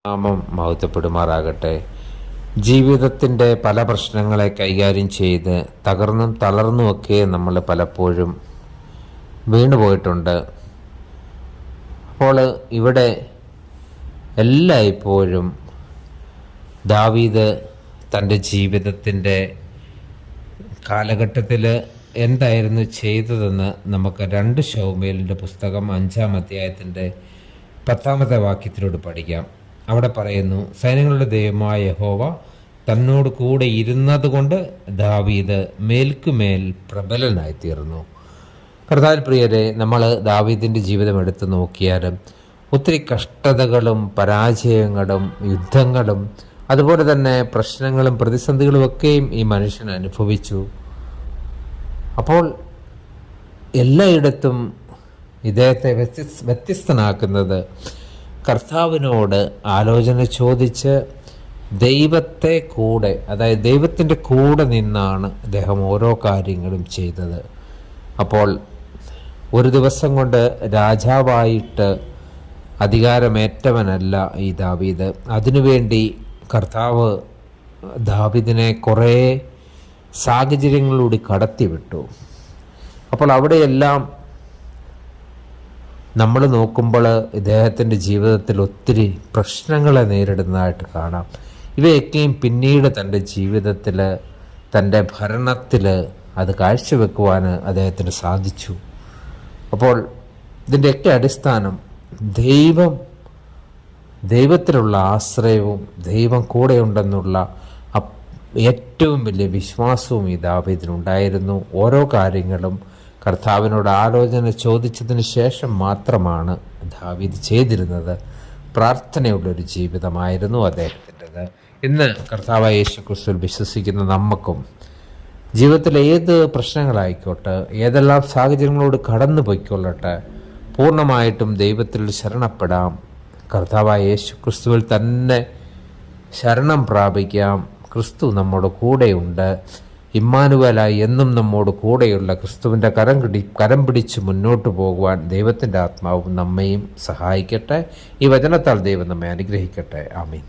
നാമം മഹത്വപ്പെടുമാറാകട്ടെ. ജീവിതത്തിൻ്റെ പല പ്രശ്നങ്ങളെ കൈകാര്യം ചെയ്ത് തകർന്നും തളർന്നുമൊക്കെ നമ്മൾ പലപ്പോഴും വീണുപോയിട്ടുണ്ട്. അപ്പോൾ ഇവിടെ എല്ലായ്പ്പോഴും ദാവീദ് തൻ്റെ ജീവിതത്തിൻ്റെ കാലഘട്ടത്തിൽ എന്തായിരുന്നു ചെയ്തതെന്ന് നമുക്ക് 2 ശമൂവേലിൻ്റെ പുസ്തകം 5-ാം അധ്യായത്തിൻ്റെ 10-ാമത്തെ വാക്യത്തിലൂടെ പഠിക്കാം. അവിടെ പറയുന്നു, സൈന്യങ്ങളുടെ ദൈവമായ യഹോവ തന്നോട് കൂടെ ഇരുന്നത് കൊണ്ട് ദാവീദ് മേൽക്കുമേൽ പ്രബലനായിത്തീർന്നു. കർത്താവിൽ പ്രിയരെ, നമ്മൾ ദാവീദിൻ്റെ ജീവിതം എടുത്തു നോക്കിയാലും ഒത്തിരി കഷ്ടതകളും പരാജയങ്ങളും യുദ്ധങ്ങളും അതുപോലെ തന്നെ പ്രശ്നങ്ങളും പ്രതിസന്ധികളും ഒക്കെയും ഈ മനുഷ്യൻ അനുഭവിച്ചു. അപ്പോൾ എല്ലായിടത്തും ഇദ്ദേഹത്തെ വ്യത്യസ്തനാക്കുന്നത് കർത്താവിനോട് ആലോചന ചോദിച്ച് ദൈവത്തെ കൂടെ, അതായത് ദൈവത്തിൻ്റെ കൂടെ നിന്നാണ് അദ്ദേഹം ഓരോ കാര്യങ്ങളും ചെയ്തത്. അപ്പോൾ ഒരു ദിവസം കൊണ്ട് രാജാവായിട്ട് അധികാരമേറ്റവനല്ല ഈ ദാവീദ്. അതിനുവേണ്ടി കർത്താവ് ദാവീദിനെ കുറേ സാഹചര്യങ്ങളിലൂടെ കടത്തിവിട്ടു. അപ്പോൾ അവിടെയെല്ലാം നമ്മൾ നോക്കുമ്പോൾ ഇദ്ദേഹത്തിൻ്റെ ജീവിതത്തിൽ ഒത്തിരി പ്രശ്നങ്ങളെ നേരിടുന്നതായിട്ട് കാണാം. ഇവയൊക്കെയും പിന്നീട് തൻ്റെ ജീവിതത്തിൽ, തൻ്റെ ഭരണത്തിൽ അത് കാഴ്ചവെക്കുവാൻ അദ്ദേഹത്തിന് സാധിച്ചു. അപ്പോൾ ഇതിൻ്റെയൊക്കെ അടിസ്ഥാനം ദൈവത്തിലുള്ള ആശ്രയവും ദൈവം കൂടെയുണ്ടെന്നുള്ള ഏറ്റവും വലിയ വിശ്വാസവും ഈ ദാവീദിനുണ്ടായിരുന്നു. ഓരോ കാര്യങ്ങളും കർത്താവിനോട് ആലോചന ചോദിച്ചതിന് ശേഷം മാത്രമാണ് ദാവീദ് ചെയ്തിരുന്നത്. പ്രാർത്ഥനയുള്ളൊരു ജീവിതമായിരുന്നു അദ്ദേഹത്തിൻ്റെത്. ഇന്ന് കർത്താവായ യേശുക്രിസ്തുവിൽ വിശ്വസിക്കുന്ന നമുക്കും ജീവിതത്തിൽ ഏത് പ്രശ്നങ്ങളായിക്കോട്ടെ, ഏതെല്ലാം സാഹചര്യങ്ങളോട് കടന്നു പോയിക്കൊള്ളട്ടെ, പൂർണ്ണമായിട്ടും ദൈവത്തിൽ ശരണപ്പെടാം. കർത്താവായ യേശുക്രിസ്തുവിൽ തന്നെ ശരണം പ്രാപിക്കാം. ക്രിസ്തു നമ്മുടെ കൂടെയുണ്ട്. ഇമ്മാനുവേലായി എന്നും നമ്മോട് കൂടെയുള്ള ക്രിസ്തുവിൻ്റെ കരം പിടിച്ച് മുന്നോട്ട് പോകുവാൻ ദൈവത്തിൻ്റെ ആത്മാവും നമ്മയും സഹായിക്കട്ടെ. ഈ വചനത്താൽ ദൈവം നമ്മെ അനുഗ്രഹിക്കട്ടെ. ആമീൻ.